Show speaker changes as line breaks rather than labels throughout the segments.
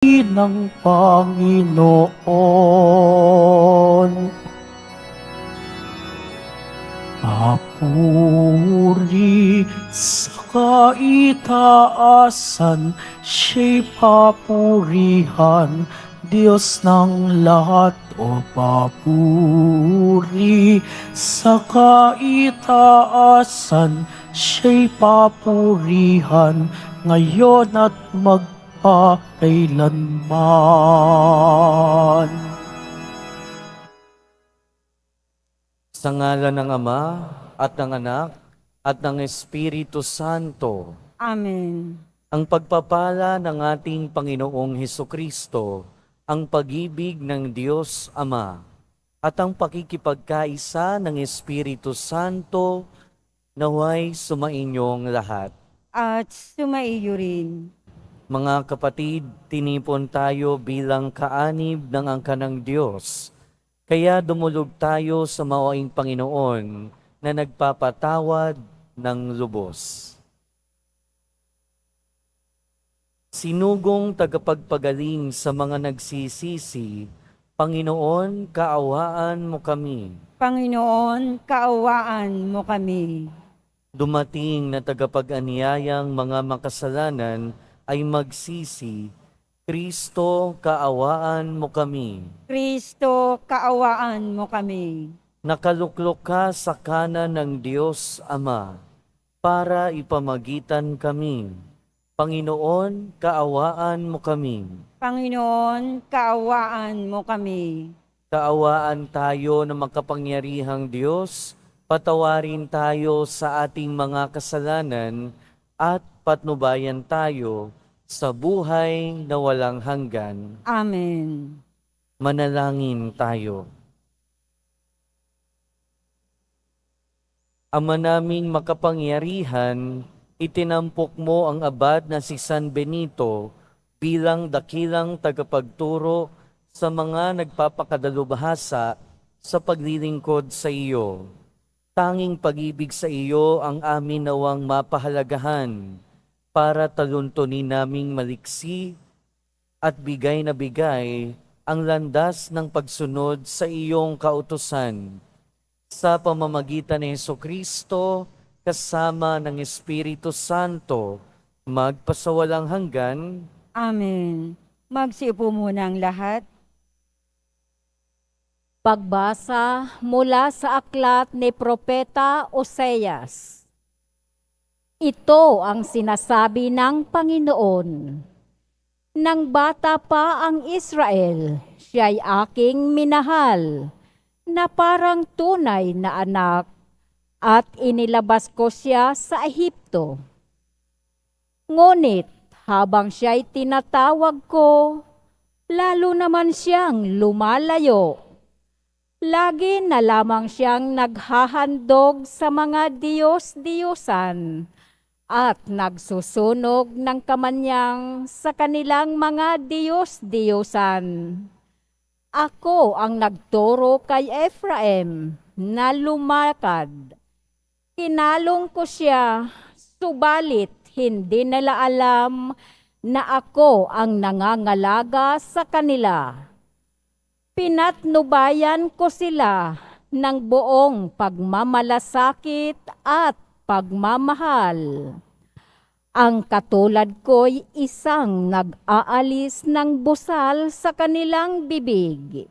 ng Panginoon. Papuri sa kaitaasan, siya'y papurihan, Diyos ng lahat. O papuri sa kaitaasan, siya'y papurihan, ngayon at magpakailanman.
Sa ngalan ng Ama, at ng Anak, at ng Espiritu Santo.
Amen.
Ang pagpapala ng ating Panginoong Hesukristo, ang pag-ibig ng Diyos Ama, at ang pakikipagkaisa ng Espiritu Santo, naway sumainyong lahat.
At sumaiyo rin.
Mga kapatid, tinipon tayo bilang kaanib ng angka ng Diyos. Kaya dumulog tayo sa mawaing Panginoon na nagpapatawad ng lubos. Sinugong tagapagpagaling sa mga nagsisisi, Panginoon, kaawaan mo kami.
Panginoon, kaawaan mo kami.
Dumating na tagapag-aniyayang mga makasalanan ay magsisi, Kristo, kaawaan mo kami.
Kristo, kaawaan mo kami.
Nakaluklok ka sa kanan ng Diyos Ama para ipamagitan kami. Panginoon, kaawaan mo kami.
Panginoon, kaawaan mo kami.
Kaawaan tayo ng makapangyarihang Diyos, patawarin tayo sa ating mga kasalanan at patnubayan tayo sa buhay na walang hanggan.
Amen.
Manalangin tayo. Ama naming makapangyarihan, itinampok mo ang abad na si San Benito bilang dakilang tagapagturo sa mga nagpapakadalubhasa sa paglilingkod sa iyo. Tanging pag-ibig sa iyo ang amin nawang mapahalagahan para taluntunin naming maliksi at bigay na bigay ang landas ng pagsunod sa iyong kautusan. Sa pamamagitan ni Hesukristo, kasama ng Espiritu Santo, magpasawalang hanggan.
Amen. Magsiupo muna ang lahat.
Pagbasa mula sa aklat ni Propeta Oseas. Ito ang sinasabi ng Panginoon. Nang bata pa ang Israel, siya'y aking minahal, na parang tunay na anak, at inilabas ko siya sa Ehipto. Ngunit habang siya'y tinatawag ko, lalo naman siyang lumalayo. Lagi na lamang siyang naghahandog sa mga Diyos-Diyosan at nagsusunog ng kamanyang sa kanilang mga Diyos-Diyosan. Ako ang nagturo kay Ephraim na lumakad. Kinalong ko siya, subalit hindi nila alam na ako ang nangangalaga sa kanila. Pinatnubayan ko sila ng buong pagmamalasakit at pagmamahal. Ang katulad ko'y isang nag-aalis ng busal sa kanilang bibig,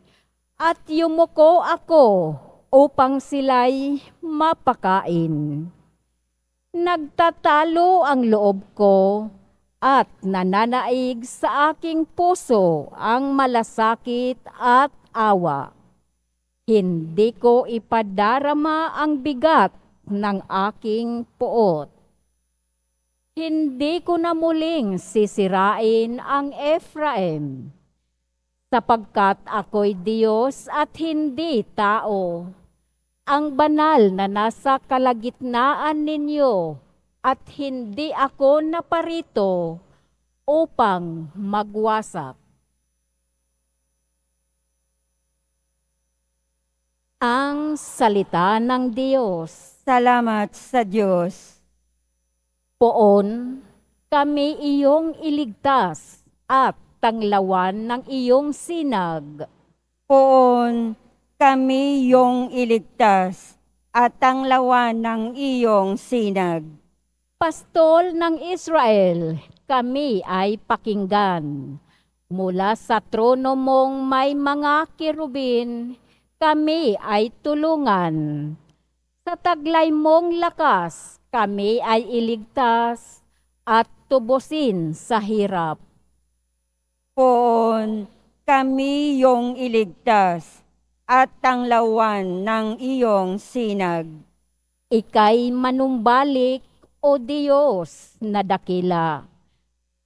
at yumuko ako upang sila'y mapakain. Nagtatalo ang loob ko at nananaig sa aking puso ang malasakit at awa. Hindi ko ipadarama ang bigat ng aking puot. Hindi ko na muling sisirain ang Ephraim, sapagkat ako'y Diyos at hindi tao, ang banal na nasa kalagitnaan ninyo, at hindi ako naparito upang magwasak. Ang salita ng Diyos.
Salamat sa Diyos.
Poon, kami iyong iligtas at tanglawan ng iyong sinag.
Poon kami iyong iligtas at tanglawan ng iyong sinag.
Pastol ng Israel, kami ay pakinggan. Mula sa trono mong may mga kirubin, kami ay tulungan. Sa taglay mong lakas, kami ay iligtas at tubusin sa hirap.
Poon kami iyong iligtas at tanglawan ng iyong sinag.
Ika'y manumbalik, O Diyos na dakila.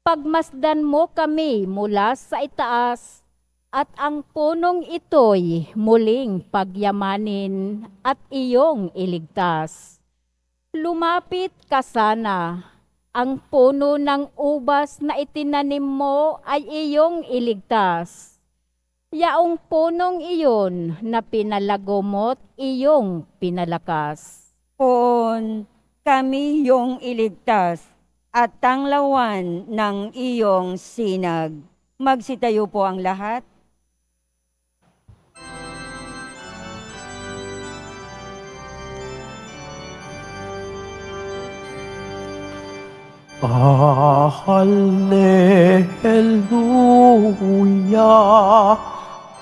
Pagmasdan mo kami mula sa itaas, at ang punong ito'y muling pagyamanin at iyong iligtas. Lumapit ka sana, ang puno ng ubas na itinanim mo ay iyong iligtas. Yaong punong iyon na pinalagomot iyong pinalakas.
Poon kami iyong iligtas at tanglawan ng iyong sinag. Magsitayo po ang lahat.
Hallelujah,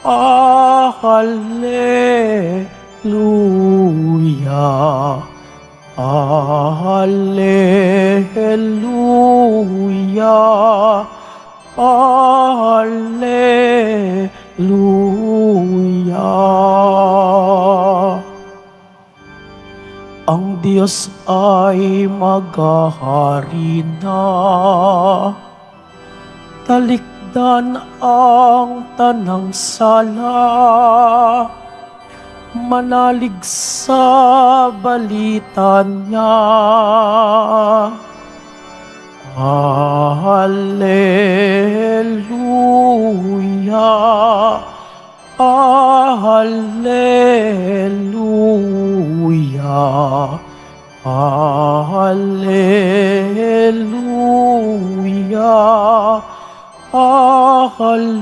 Hallelujah, Hallelujah, Hallelujah. Ang Diyos ay maghahari na, talikdan ang tanang sala, manalig sa balita niya. Hallelujah, Hallelujah, Hallelujah, Hallelujah.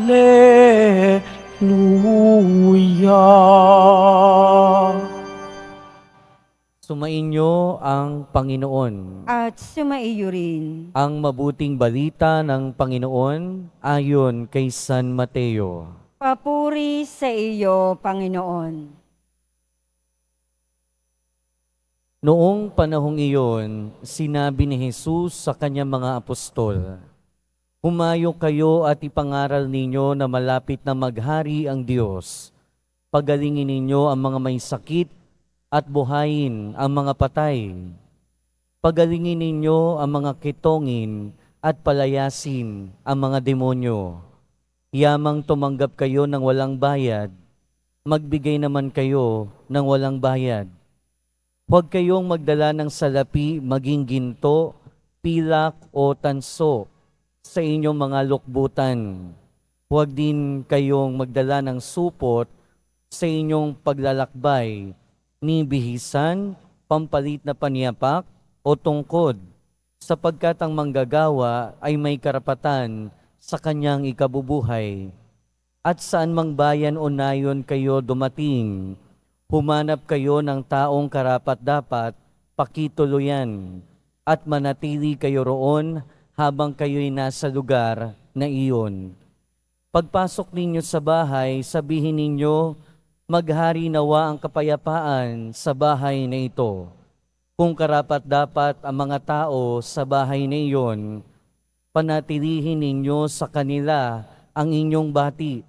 Sumainyo ang Panginoon.
At sumaiyo rin.
Ang mabuting balita ng Panginoon ayon kay San Mateo.
Papuri sa iyo, Panginoon.
Noong panahong iyon, sinabi ni Jesus sa kanyang mga apostol, "Humayo kayo at ipangaral ninyo na malapit na maghari ang Diyos. Pagalingin ninyo ang mga may sakit at buhayin ang mga patay. Pagalingin ninyo ang mga kitongin at palayasin ang mga demonyo. Yamang tumanggap kayo ng walang bayad, magbigay naman kayo ng walang bayad. Huwag kayong magdala ng salapi maging ginto, pilak o tanso sa inyong mga lukbutan. Huwag din kayong magdala ng supot sa inyong paglalakbay, ni bihisan, pampalit na paniyapak o tungkod, sapagkat ang manggagawa ay may karapatan sa kanyang ikabubuhay. At saan mang bayan o nayon kayo dumating, humanap kayo ng taong karapat-dapat, pakituluyan, at manatili kayo roon habang kayo'y nasa lugar na iyon. Pagpasok ninyo sa bahay, sabihin ninyo, maghari nawa ang kapayapaan sa bahay na ito. Kung karapat-dapat ang mga tao sa bahay na iyon, panatilihin ninyo sa kanila ang inyong bati.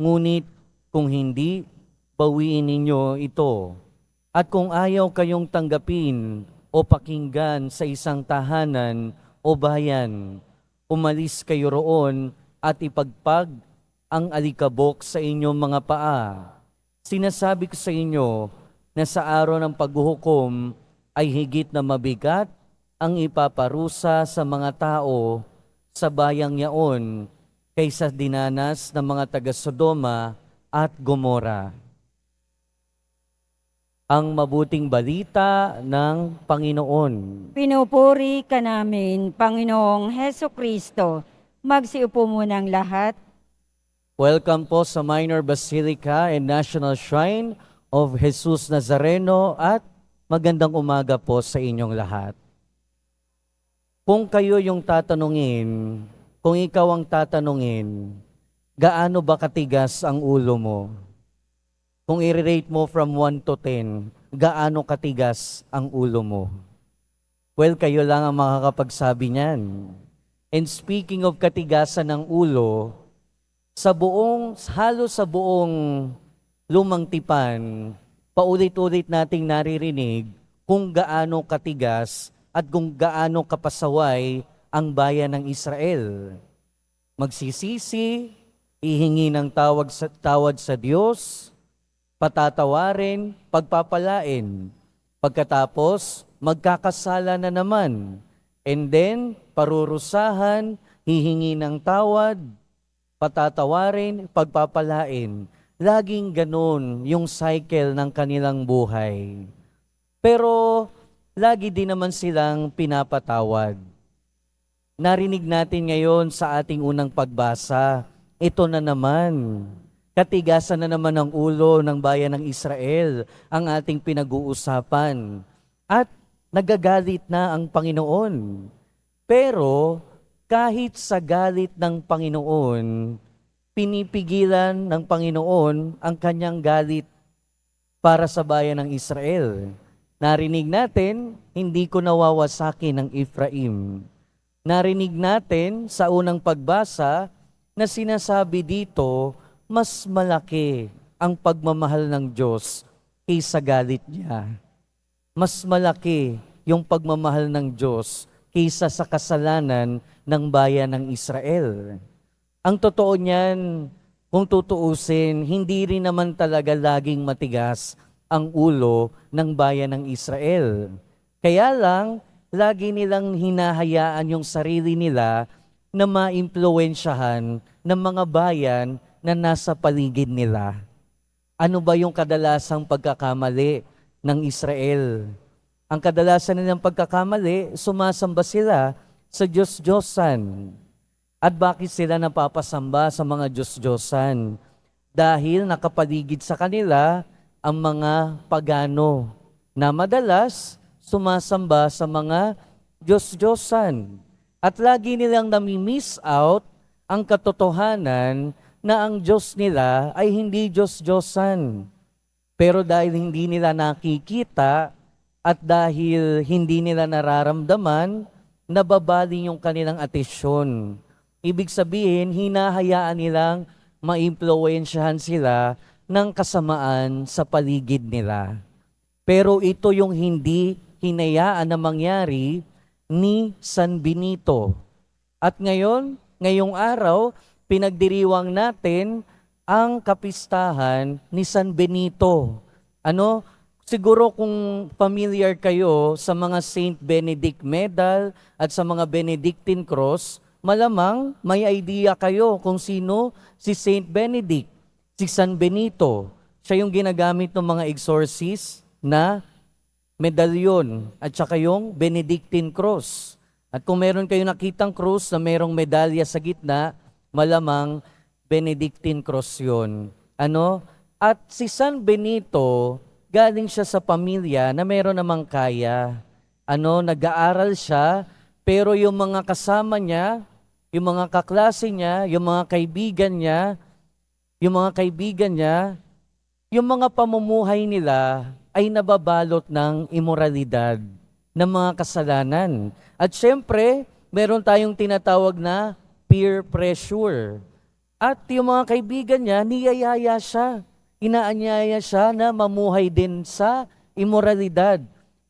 Ngunit kung hindi, bawiin ninyo ito. At kung ayaw kayong tanggapin o pakinggan sa isang tahanan o bayan, umalis kayo roon at ipagpag ang alikabok sa inyong mga paa. Sinasabi ko sa inyo na sa araw ng paghuhukom ay higit na mabigat ang ipaparusa sa mga tao sa bayang yaon kaysa dinanas ng mga taga-Sodoma at Gomora. Ang mabuting balita ng Panginoon.
Pinupuri ka namin, Panginoong Heso Kristo. Magsiupo muna ang lahat.
Welcome po sa Minor Basilica and National Shrine of Jesus Nazareno at magandang umaga po sa inyong lahat. Kung kayo yung tatanungin, kung ikaw ang tatanungin, gaano ba katigas ang ulo mo? Kung i-rate mo from 1 to 10, gaano katigas ang ulo mo? Well, kayo lang ang makakapagsabi niyan. And speaking of katigasan ng ulo, halos sa buong lumang tipan, paulit-ulit nating naririnig kung gaano katigas at kung gaano kapasaway ang bayan ng Israel. Magsisisi, ihingi ng tawad sa Diyos, patatawarin, pagpapalain. Pagkatapos, magkakasala na naman. And then, parurusahan, hihingi ng tawad, patatawarin, pagpapalain. Laging ganun yung cycle ng kanilang buhay. Pero, lagi din naman silang pinapatawad. Narinig natin ngayon sa ating unang pagbasa, ito na naman. Katigasan na naman ang ulo ng bayan ng Israel, ang ating pinag-uusapan. At nagagalit na ang Panginoon. Pero kahit sa galit ng Panginoon, pinipigilan ng Panginoon ang kanyang galit para sa bayan ng Israel. Narinig natin, hindi ko nawawasakin ng Ephraim. Narinig natin sa unang pagbasa na sinasabi dito, mas malaki ang pagmamahal ng Diyos kaysa galit niya. Mas malaki yung pagmamahal ng Diyos kaysa sa kasalanan ng bayan ng Israel. Ang totoo niyan, kung tutuusin, hindi rin naman talaga laging matigas ang ulo ng bayan ng Israel. Kaya lang, lagi nilang hinahayaan yung sarili nila na maimpluwensyahan ng mga bayan na nasa paligid nila. Ano ba yung kadalasang pagkakamali ng Israel? Ang kadalasan nilang pagkakamali, sumasamba sila sa Diyos-Diyosan. At bakit sila napapasamba sa mga Diyos-Diyosan? Dahil nakapaligid sa kanila ang mga pagano na madalas sumasamba sa mga Diyos-Diyosan. At lagi nilang nami-miss out ang katotohanan na ang Diyos nila ay hindi Diyos-Diyosan. Pero dahil hindi nila nakikita at dahil hindi nila nararamdaman, nababaling yung kanilang atensyon. Ibig sabihin, hinahayaan nilang maimpluwensyahan sila ng kasamaan sa paligid nila. Pero ito yung hindi hinayaan na mangyari ni San Benito. At ngayong araw, pinagdiriwang natin ang kapistahan ni San Benito. Siguro kung familiar kayo sa mga Saint Benedict Medal at sa mga Benedictine Cross, malamang may idea kayo kung sino si Saint Benedict, si San Benito. Siya yung ginagamit ng mga exorcist na medalyon at saka yung Benedictine Cross. At kung meron kayo nakitang cross na merong medalya sa gitna, malamang Benedictine Cross yun. At si San Benito, galing siya sa pamilya na meron namang kaya. Nag-aaral siya, pero yung mga kasama niya, yung mga kaklase niya, yung mga kaibigan niya, yung mga pamumuhay nila ay nababalot ng imoralidad, ng mga kasalanan. At syempre, meron tayong tinatawag na peer pressure. At yung mga kaibigan niya, niyayaya siya. Inaanyaya siya na mamuhay din sa imoralidad.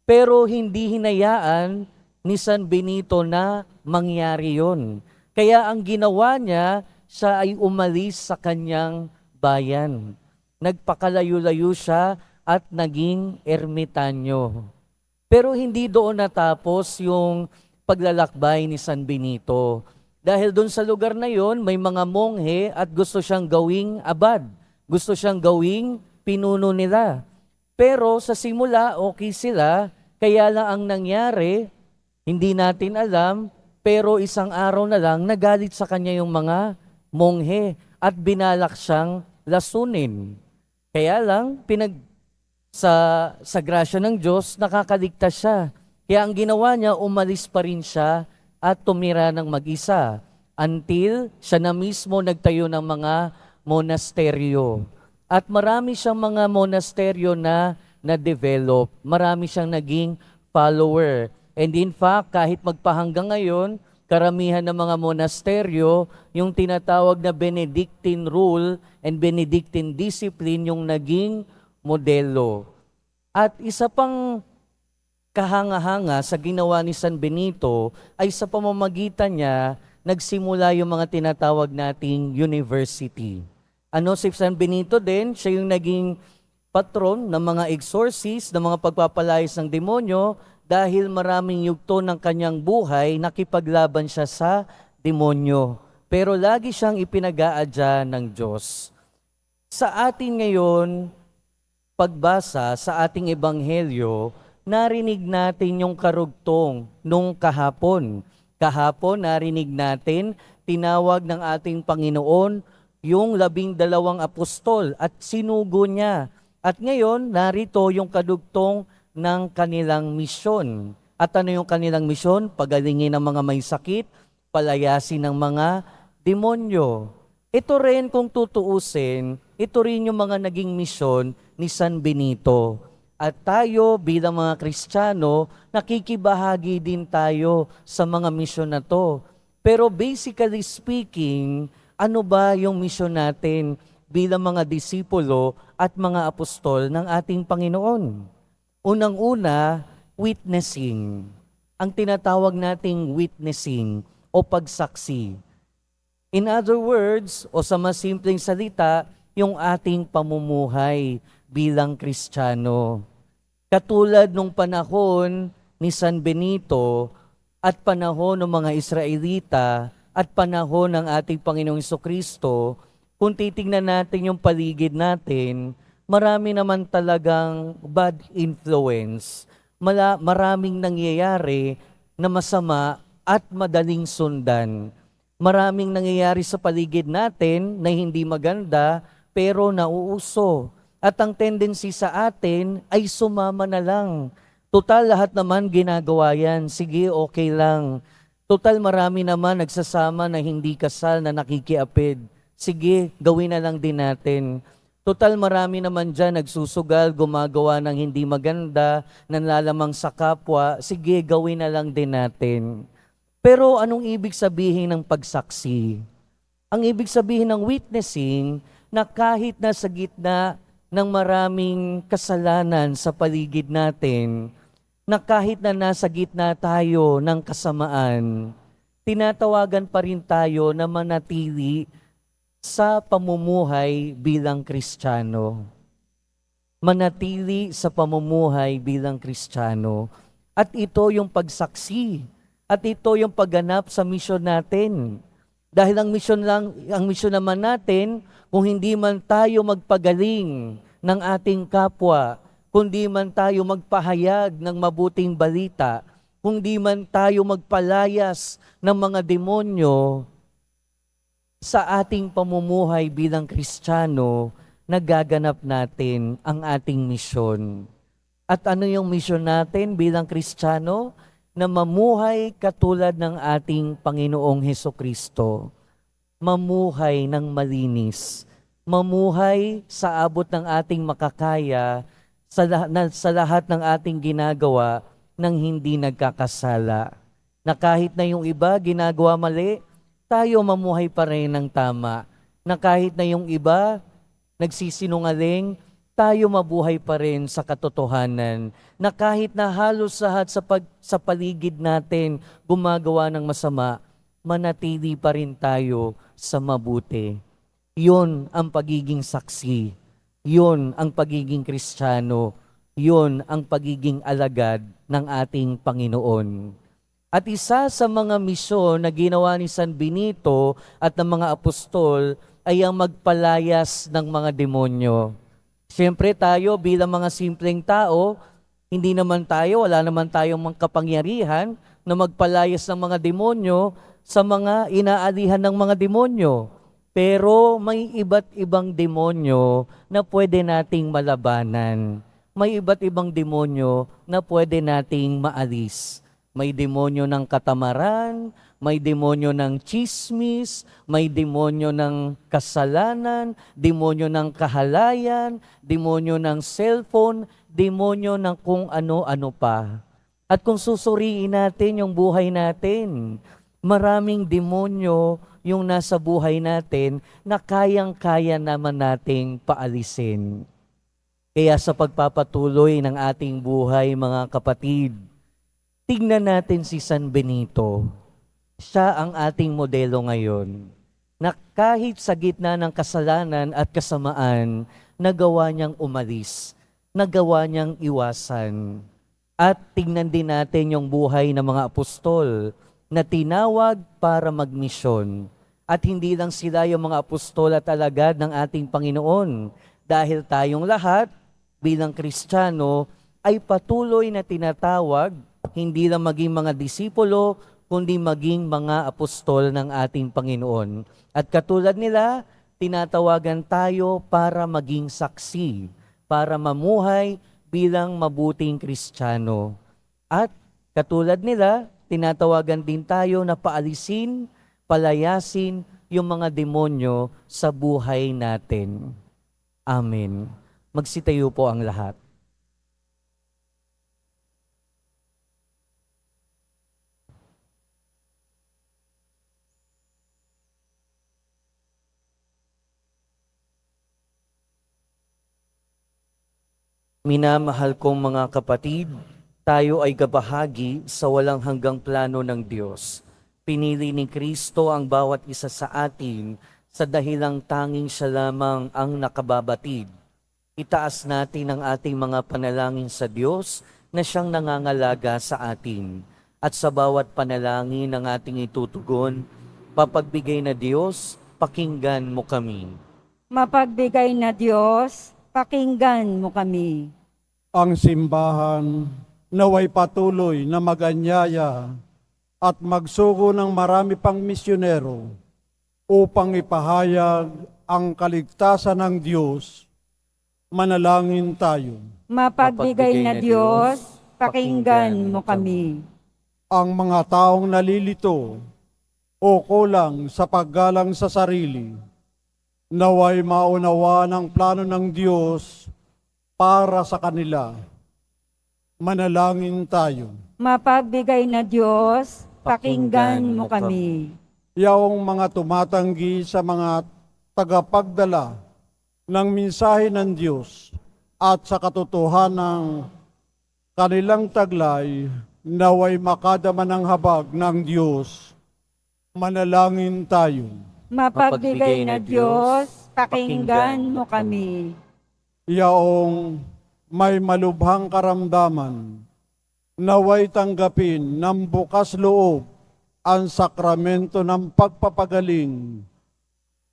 Pero hindi hinayaan ni San Benito na mangyari yon. Kaya ang ginawa niya, siya ay umalis sa kanyang bayan. Nagpakalayo-layo siya at naging ermitanyo. Pero hindi doon natapos yung paglalakbay ni San Benito. Dahil doon sa lugar na yon, may mga monghe at gusto siyang gawing abad. Gusto siyang gawing pinuno nila. Pero sa simula, okay sila. Kaya lang ang nangyari, hindi natin alam, Pero isang araw na lang, nagalit sa kanya yung mga monghe at binalak siyang lasunin. Kaya lang, sa grasya ng Diyos, nakakaligtas siya. Kaya ang ginawa niya, umalis pa rin siya at tumira ng mag-isa until siya na mismo nagtayo ng mga monasteryo. At marami siyang mga monasteryo na na-develop. Marami siyang naging follower. And in fact, kahit magpahanggang ngayon, karamihan ng mga monasteryo, yung tinatawag na Benedictine rule and Benedictine discipline yung naging modelo. At isa pang kahanga-hanga sa ginawa ni San Benito ay sa pamamagitan niya, nagsimula yung mga tinatawag nating university. Si San Benito din, siya yung naging patron ng mga exorcist, ng mga pagpapalayas ng demonyo, dahil maraming yugto ng kanyang buhay, nakipaglaban siya sa demonyo. Pero lagi siyang ipinag-aadya ng Diyos. Sa atin ngayon, pagbasa sa ating ebanghelyo, narinig natin yung karugtong nung kahapon. Kahapon, narinig natin, tinawag ng ating Panginoon yung 12 apostol at sinugo niya. At ngayon, narito yung kadugtong ng kanilang misyon. At ano yung kanilang misyon? Pagalingin ng mga may sakit, palayasin ng mga demonyo. Ito rin, kung tutuusin, ito rin yung mga naging misyon ni San Benito. At tayo bilang mga Kristiyano, nakikibahagi din tayo sa mga misyon na to. Pero basically speaking, ano ba yung misyon natin bilang mga disipulo at mga apostol ng ating Panginoon? Unang-una, witnessing. Ang tinatawag nating witnessing o pagsaksi. In other words, o sa mas simpleng salita, yung ating pamumuhay bilang Kristiyano. Katulad nung panahon ni San Benito at panahon ng mga Israelita at panahon ng ating Panginoong Jesucristo, kung titingnan natin yung paligid natin, marami naman talagang bad influence. Maraming nangyayari na masama at madaling sundan. Maraming nangyayari sa paligid natin na hindi maganda pero nauuso. At ang tendency sa atin ay sumama na lang. Total, lahat naman ginagawa yan. Sige, okay lang. Total, marami naman nagsasama na hindi kasal na nakikiapid. Sige, gawin na lang din natin. Total, marami naman dyan nagsusugal, gumagawa ng hindi maganda, nanlalamang sa kapwa. Sige, gawin na lang din natin. Pero anong ibig sabihin ng pagsaksi? Ang ibig sabihin ng witnessing na kahit nasa gitna ng maraming kasalanan sa paligid natin, na kahit na nasa gitna tayo ng kasamaan, tinatawagan pa rin tayo na manatili sa pamumuhay bilang Kristiyano. Manatili sa pamumuhay bilang Kristiyano. At ito yung pagsaksi. At ito yung pagganap sa misyon natin. Dahil ang misyon naman natin, kung hindi man tayo magpagaling ng ating kapwa, kung di man tayo magpahayag ng mabuting balita, kung di man tayo magpalayas ng mga demonyo, sa ating pamumuhay bilang Kristiyano, nagaganap natin ang ating misyon. At ano yung misyon natin bilang Kristiyano? Na mamuhay katulad ng ating Panginoong Hesukristo. Mamuhay ng malinis. Mamuhay sa abot ng ating makakaya sa lahat ng ating ginagawa nang hindi nagkakasala. Na kahit na yung iba ginagawa mali, tayo mamuhay pa rin ng tama. Na kahit na yung iba nagsisinungaling, tayo mabuhay pa rin sa katotohanan. Na kahit na halos lahat sa paligid natin gumagawa ng masama, manatili pa rin tayo sa mabuti. Yun ang pagiging saksi. Yun ang pagiging Kristiyano. Yun ang pagiging alagad ng ating Panginoon. At isa sa mga misyon na ginawa ni San Benito at ng mga apostol ay ang magpalayas ng mga demonyo. Siyempre tayo bilang mga simpleng tao, wala naman tayong mga kapangyarihan na magpalayas ng mga demonyo sa mga inaalihan ng mga demonyo. Pero may iba't ibang demonyo na pwede nating malabanan. May iba't ibang demonyo na pwede nating maalis. May demonyo ng katamaran, may demonyo ng chismis, may demonyo ng kasalanan, demonyo ng kahalayan, demonyo ng cellphone, demonyo ng kung ano-ano pa. At kung susuriin natin yung buhay natin, maraming demonyo yung nasa buhay natin na kayang-kaya naman nating paalisin. Kaya sa pagpapatuloy ng ating buhay, mga kapatid, tignan natin si San Benito. Siya ang ating modelo ngayon, na kahit sa gitna ng kasalanan at kasamaan, nagawa niyang umalis, nagawa niyang iwasan. At tignan din natin yung buhay ng mga apostol, na tinawag para magmisyon. At hindi lang sila yung mga apostol at alagad ng ating Panginoon. Dahil tayong lahat bilang Kristiyano ay patuloy na tinatawag, hindi lang maging mga disipulo, kundi maging mga apostol ng ating Panginoon. At katulad nila, tinatawagan tayo para maging saksi, para mamuhay bilang mabuting Kristiyano. At katulad nila, tinatawagan din tayo na paalisin, palayasin yung mga demonyo sa buhay natin. Amen. Magsitayo po ang lahat. Minamahal kong mga kapatid, tayo ay kabahagi sa walang hanggang plano ng Diyos. Pinili ni Kristo ang bawat isa sa atin sa dahilang tanging siya lamang ang nakababatid. Itaas natin ang ating mga panalangin sa Diyos na siyang nangangalaga sa atin. At sa bawat panalangin ng ating itutugon, papagbigay na Diyos, pakinggan mo kami.
Mapagbigay na Diyos, pakinggan mo kami.
Ang simbahan naway patuloy na maganyaya at magsugo ng marami pang misyonero upang ipahayag ang kaligtasan ng Diyos. Manalangin tayo.
Mapagbigay na Diyos, pakinggan mo kami.
Ang mga taong nalilito o kulang sa paggalang sa sarili, naway maunawa ng plano ng Diyos para sa kanila. Manalangin tayo.
Mapagbigay na Diyos, pakinggan mo kami.
Yaong mga tumatanggi sa mga tagapagdala ng mensahe ng Diyos at sa katotohanan ng kanilang taglay, naway makadama ng habag ng Diyos. Manalangin tayo.
Mapagbigay na Diyos, pakinggan mo kami.
Yaong may malubhang karamdaman, naway tanggapin ng bukas loob ang sakramento ng pagpapagaling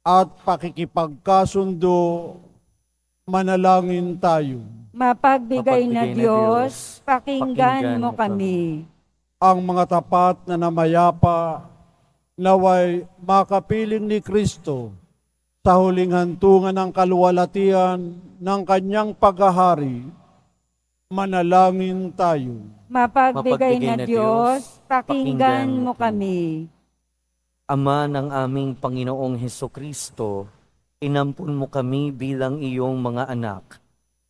at pakikipagkasundo. Manalangin tayo.
Mapagbigay na Diyos, pakinggan mo kami.
Ang mga tapat na namayapa, naway makapiling ni Kristo sa huling hantungan ng kaluwalhatian ng kanyang paghahari. Manalangin tayo.
Mapagbigay na Diyos, pakinggan mo kami.
Ama ng aming Panginoong Hesukristo, inampun mo kami bilang iyong mga anak.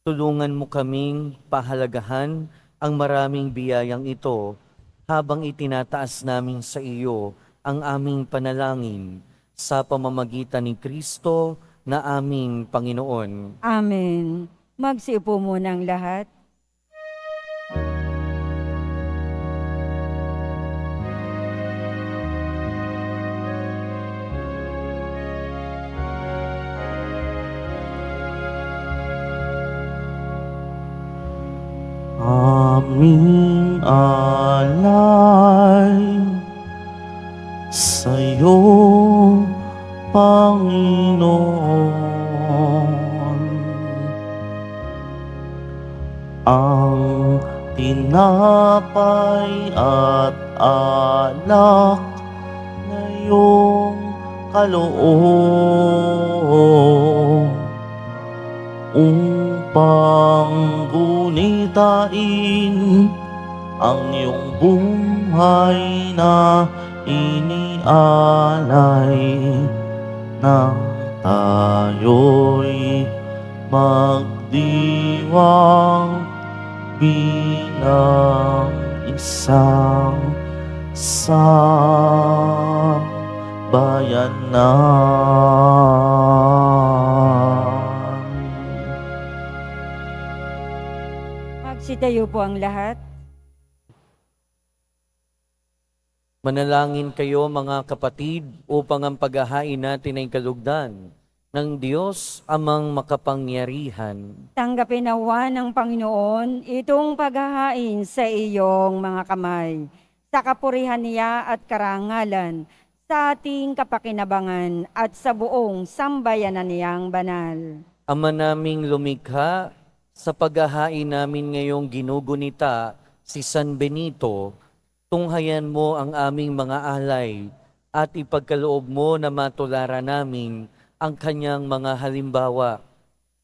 Tulungan mo kaming pahalagahan ang maraming biyayang ito habang itinataas namin sa iyo ang aming panalangin sa pamamagitan ni Kristo na aming Panginoon.
Amen. Magsiupo muna ang lahat.
Aming alay sa'yo, Panginoon. Ang tinapay at alak na iyong kaloob upang gunitain ang iyong buhay na inialay nang tayo'y magdiwang bilang isang sambayanan.
Magsitayo po ang lahat.
Manalangin kayo mga kapatid upang ang paghahain natin ay kalugdan ng Diyos amang makapangyarihan.
Tanggapin nawa ng Panginoon itong paghahain sa iyong mga kamay, sa kapurihan niya at karangalan, sa ating kapakinabangan at sa buong sambayanan niyang banal.
Ama naming lumikha, sa paghahain namin ngayong ginugunita si San Benito, tunghayan mo ang aming mga alay at ipagkaloob mo na matularan namin ang kanyang mga halimbawa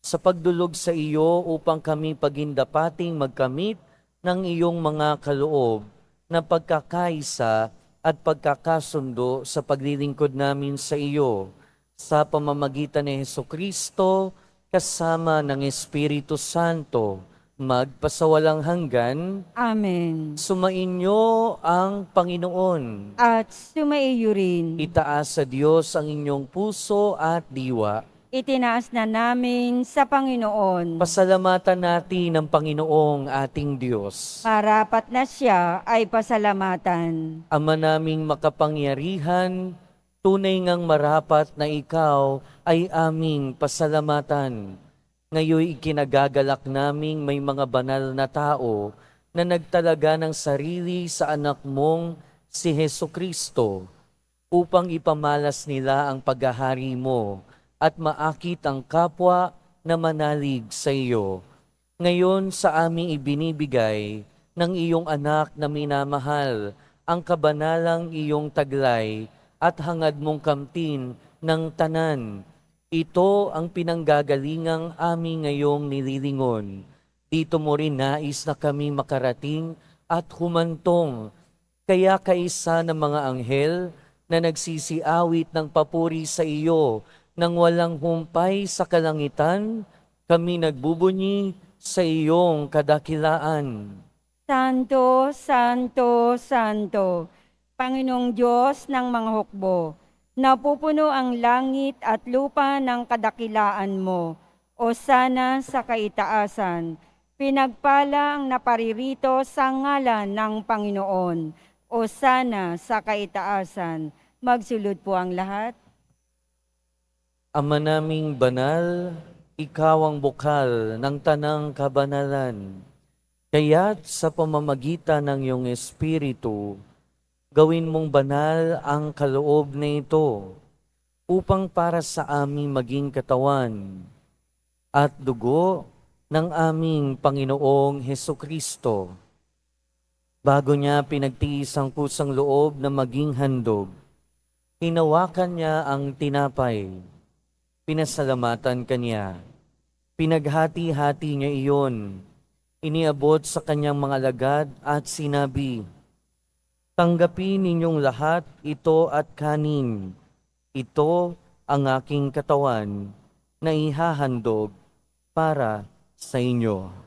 sa pagdulog sa iyo upang kami pagindapating magkamit ng iyong mga kaloob na pagkakaisa at pagkakasundo sa paglilingkod namin sa iyo sa pamamagitan ni Hesukristo kasama ng Espiritu Santo magpasawalang hanggan.
Amen.
Sumainyo ang Panginoon.
At sumaiyo rin.
Itaas sa Diyos ang inyong puso at diwa.
Itinaas na namin sa Panginoon.
Pasalamatan natin ang Panginoong ating Diyos.
Marapat na siya ay pasalamatan.
Ama naming makapangyarihan, tunay ngang marapat na ikaw ay aming pasalamatan. Ngayon ikinagagalak naming may mga banal na tao na nagtalaga ng sarili sa anak mong si Hesukristo upang ipamalas nila ang paghahari mo at maakit ang kapwa na manalig sa iyo. Ngayon sa aming ibinibigay ng iyong anak na minamahal ang kabanalang iyong taglay at hangad mong kamtin ng tanan. Ito ang pinanggagalingang aming ngayong nililingon. Dito mo rin nais na kami makarating at humantong. Kaya kaisa ng mga anghel na nagsisiawit ng papuri sa iyo nang walang humpay sa kalangitan, kami nagbubunyi sa iyong kadakilaan.
Santo, Santo, Santo, Panginoong Diyos ng mga hukbo, napupuno ang langit at lupa ng kadakilaan mo. O sana sa kaitaasan, pinagpala ang naparirito sa ngalan ng Panginoon. O sana sa kaitaasan, magsulod po ang lahat.
Ama naming banal, ikaw ang bukal ng tanang kabanalan. Kaya't sa pamamagitan ng iyong Espiritu, gawin mong banal ang kaloob na ito upang para sa aming maging katawan at dugo ng aming Panginoong Hesukristo. Bago niya pinagtiis ang kusang loob na maging handog, hinawakan niya ang tinapay, pinasalamatan kanya, pinaghati-hati niya iyon, iniabot sa kanyang mga alagad at sinabi, "Tanggapin ninyong lahat ito at kanin. Ito ang aking katawan na ihahandog para sa inyo."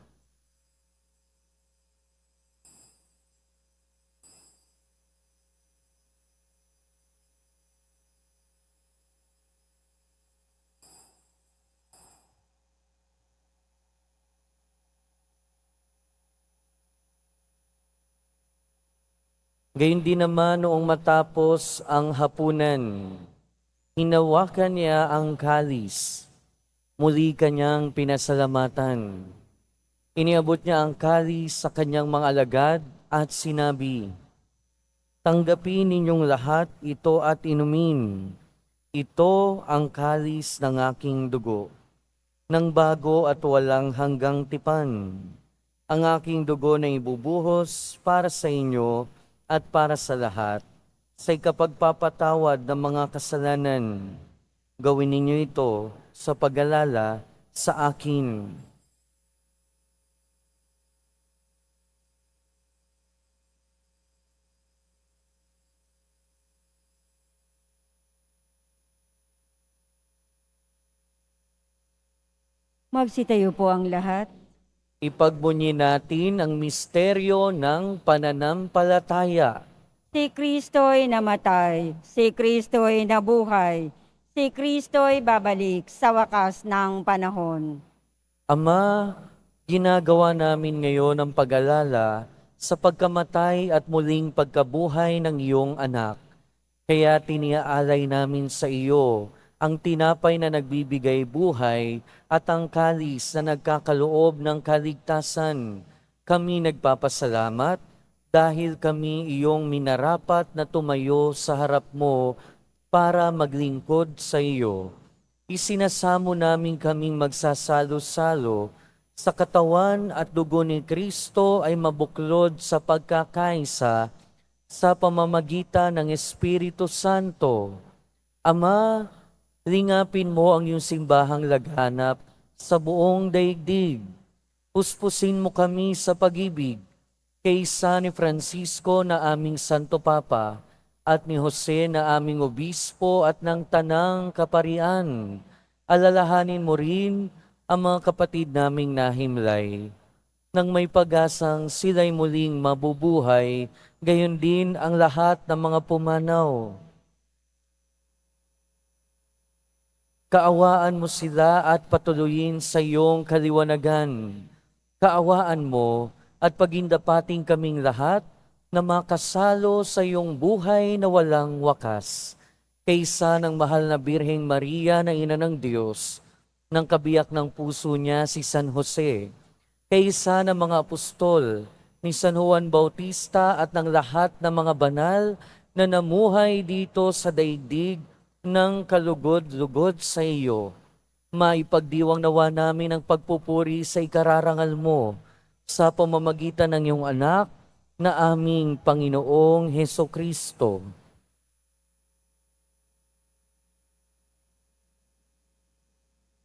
Gayun din naman noong matapos ang hapunan, hinawakan niya ang kalis, muli kanyang pinasalamatan. Iniabot niya ang kalis sa kanyang mga alagad at sinabi, "Tanggapin ninyong lahat ito at inumin. Ito ang kalis ng aking dugo, ng bago at walang hanggang tipan. Ang aking dugo na ibubuhos para sa inyo at para sa lahat, sa ikapagpapatawad ng mga kasalanan. Gawin ninyo ito sa pag-alala sa akin.
Magsitayo po ang lahat.
Ipagbunyi natin ang misteryo ng pananampalataya.
Si Kristo'y namatay, si Kristo'y nabuhay, si Kristo'y babalik sa wakas ng panahon.
Ama, ginagawa namin ngayon ang pag-alala sa pagkamatay at muling pagkabuhay ng iyong anak. Kaya tiniaalay namin sa iyo ang tinapay na nagbibigay buhay at ang kalis na nagkakaloob ng kaligtasan. Kami nagpapasalamat dahil kami iyong minarapat na tumayo sa harap mo para maglingkod sa iyo. Isinasamo namin kaming magsasalo-salo sa katawan at dugo ni Kristo ay mabuklod sa pagkakaisa sa pamamagitan ng Espiritu Santo. Ama, lingapin mo ang iyong simbahang laganap sa buong daigdig. Puspusin mo kami sa pag-ibig kay San Francisco na aming Santo Papa at ni Jose na aming Obispo at ng Tanang Kaparian. Alalahanin mo rin ang mga kapatid naming nahimlay. Nang may pag-asang sila'y muling mabubuhay, gayon din ang lahat ng mga pumanaw. Kaawaan mo sila at patuloyin sa iyong kaliwanagan. Kaawaan mo at pagindapating kaming lahat na makasalo sa iyong buhay na walang wakas. Kaysa ng mahal na Birheng Maria na Ina ng Diyos, ng kabiyak ng puso niya si San Jose, kaysa ng mga apostol, ni San Juan Bautista at ng lahat ng mga banal na namuhay dito sa daigdig ng kalugod-lugod sa iyo. Maipagdiwang nawa namin ang pagpupuri sa ikararangal mo sa pamamagitan ng iyong anak na aming Panginoong Hesukristo.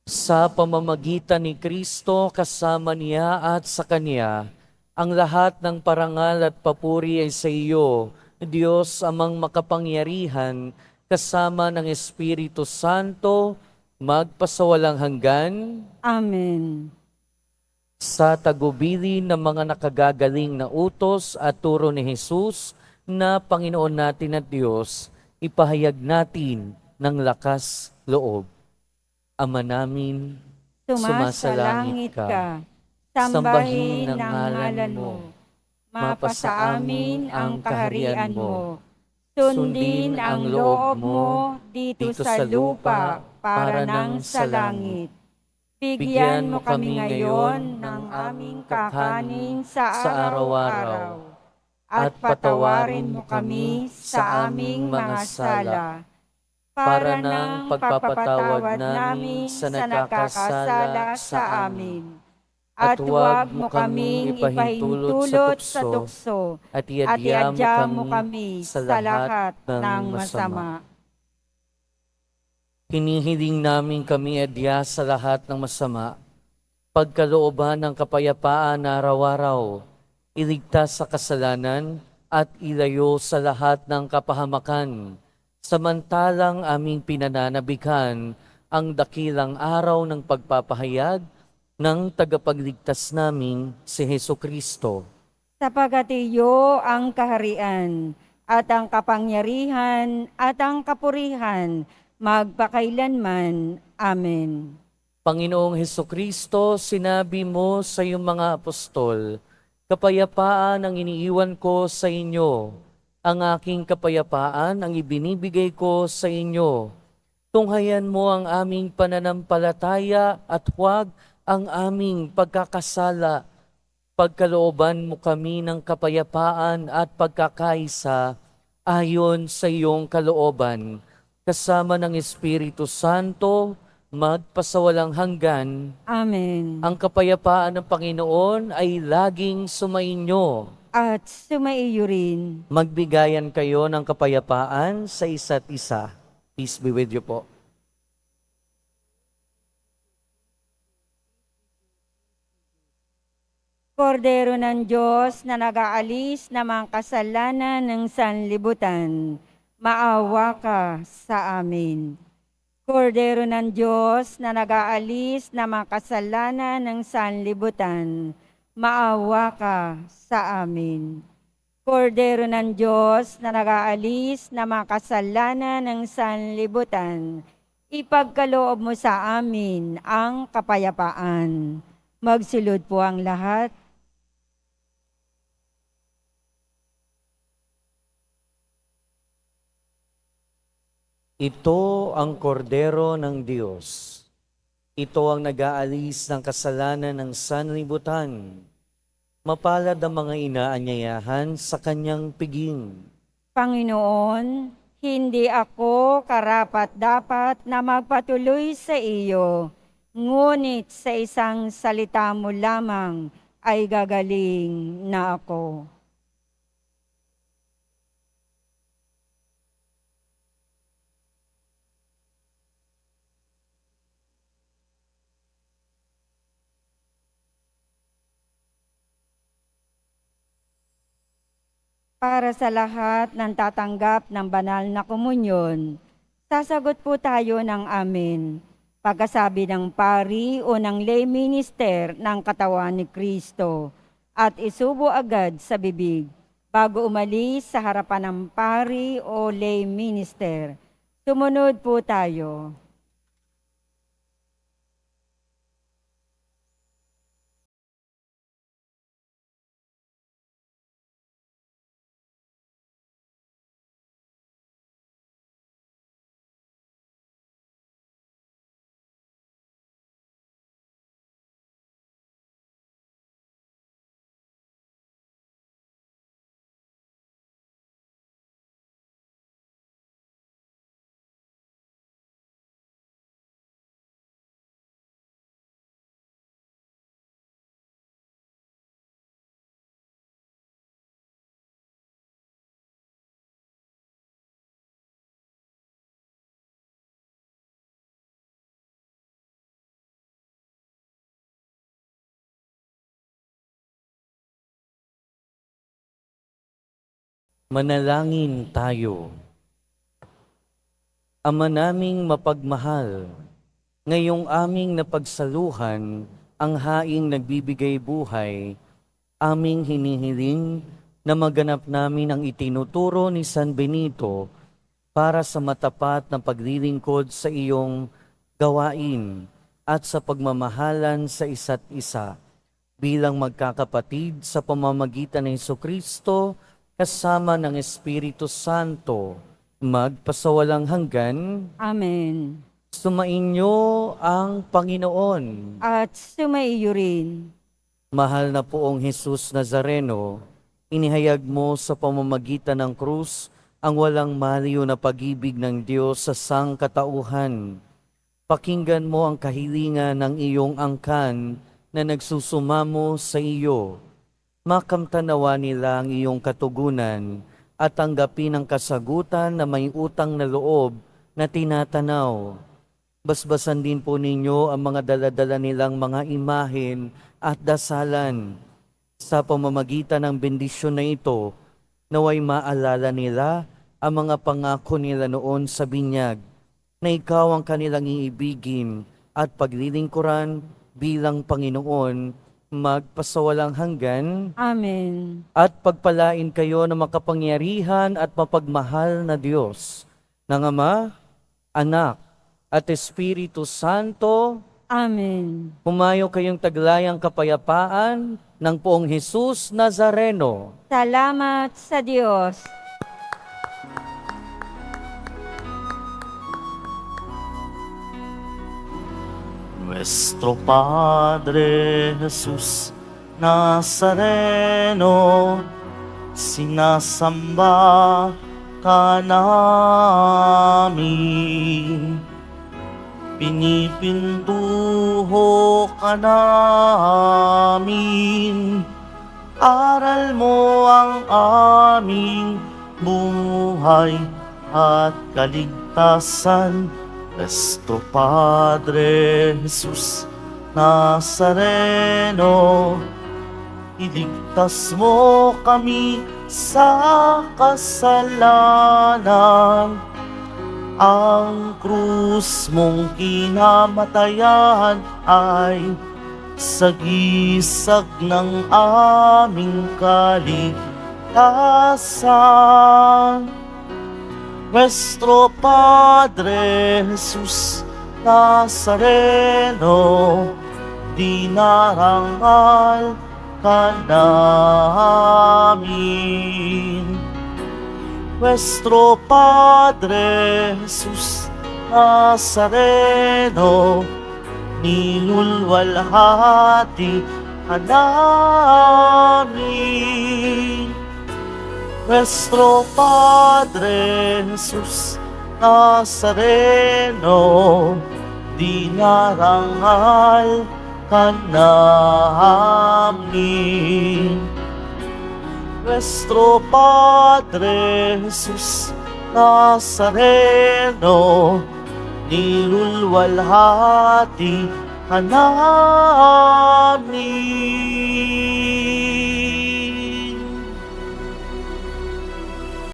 Sa pamamagitan ni Kristo kasama niya at sa Kanya, ang lahat ng parangal at papuri ay sa iyo, Diyos amang makapangyarihan, kasama ng Espiritu Santo, magpasawalang hanggan.
Amen.
Sa tagubilin ng mga nakagagaling na utos at turo ni Jesus na Panginoon natin at Diyos, ipahayag natin ng lakas loob. Ama namin,
Sumasalangit ka, sambahin ang ngalan mo, mapasa amin ang kaharian mo, sundin ang loob mo dito sa lupa para nang sa langit. Bigyan mo kami ngayon ng aming kakanin sa araw-araw, at patawarin mo kami sa aming mga sala, para ng pagpapatawad namin sa nakakasala sa amin. At huwag mo kaming ipahintulot sa tukso,
at
iadya mo kami sa lahat ng masama.
Hinihiling namin kami adya sa lahat ng masama, pagkalooban ng kapayapaan na araw-araw, iligtas sa kasalanan at ilayo sa lahat ng kapahamakan, samantalang aming pinananabikan ang dakilang araw ng pagpapahayag ng tagapagligtas naming si Hesukristo.
Sapagat iyo ang kaharian, at ang kapangyarihan, at ang kapurihan, magpakailanman. Amen.
Panginoong Hesukristo, sinabi mo sa iyong mga apostol, kapayapaan ang iniiwan ko sa inyo, ang aking kapayapaan ang ibinibigay ko sa inyo. Tunghayan mo ang aming pananampalataya at huwag ang aming pagkakasala. Pagkalooban mo kami ng kapayapaan at pagkakaisa ayon sa iyong kalooban, kasama ng Espiritu Santo, magpasawalang hanggan.
Amen.
Ang kapayapaan ng Panginoon ay laging sumainyo.
at sumaiyo rin.
Magbigayan kayo ng kapayapaan sa isa't isa. Peace be with you po.
Kordero ng Diyos na nag-aalis ng mga kasalanan ng sanlibutan, maawa ka sa amin. Kordero ng Diyos na nag-aalis ng mga kasalanan ng sanlibutan, maawa ka sa amin. Kordero ng Diyos na nag-aalis ng mga kasalanan ng sanlibutan, ipagkaloob mo sa amin ang kapayapaan. Magsilod po ang lahat.
Ito ang kordero ng Diyos. Ito ang nag-aalis ng kasalanan ng sanlibutan. Mapalad ang mga inaanyayahan sa kanyang piging.
Panginoon, hindi ako karapat-dapat na magpatuloy sa iyo, ngunit sa isang salita mo lamang ay gagaling na ako. Para sa lahat ng tatanggap ng banal na komunyon, sasagot po tayo ng amen. Pagkasabi ng pari o ng lay minister ng katawan ni Kristo at isubo agad sa bibig bago umalis sa harapan ng pari o lay minister. Sumunod po tayo.
Manalangin tayo. Ama naming mapagmahal, ngayong aming napagsaluhan ang haing nagbibigay buhay, aming hinihiling na maganap namin ang itinuturo ni San Benito para sa matapat na paglilingkod sa iyong gawain at sa pagmamahalan sa isa't isa bilang magkakapatid sa pamamagitan ng Jesucristo kasama ng Espiritu Santo, magpasawalang hanggan.
Amen.
Sumainyo ang Panginoon.
At sumaiyo rin.
Mahal na poong Jesus Nazareno, inihayag mo sa pamamagitan ng krus ang walang maliw na pag-ibig ng Diyos sa sangkatauhan. Pakinggan mo ang kahilingan ng iyong angkan na nagsusumamo sa iyo. Makamtanawa nila ang iyong katugunan at tanggapin ang kasagutan na may utang na loob na tinatanaw. Basbasan din po ninyo ang mga daladala nilang mga imahen at dasalan. Sa pamamagitan ng bendisyon na ito, naway maalala nila ang mga pangako nila noon sa binyag, na ikaw ang kanilang iibigin at paglilingkuran bilang Panginoon, magpasawalang hanggan.
Amen.
At pagpalain kayo ng makapangyarihan at mapagmahal na Diyos, ng Ama, Anak, at Espiritu Santo.
Amen.
Humayo kayong taglayang kapayapaan ng poong Jesus Nazareno.
Salamat sa Diyos.
Nuestro Padre Jesus Nazareno, sinasamba ka namin, pinipintuho ka namin, aral mo ang aming buhay at kaligtasan. Nuestro Padre Jesus Nazareno, iligtas mo kami sa kasalanan. Ang krus mong kinamatayan ay sagisag ng aming kaligtasan. Nuestro Padre Jesus Nazareno, dinarangal ka namin. Nuestro Padre Jesus Nazareno, nilulwalhati ka namin. Nuestro Padre Jesus Nazareno, dinarangal ka namin. Nuestro Padre Jesus Nazareno, nilulwalhati ka namin.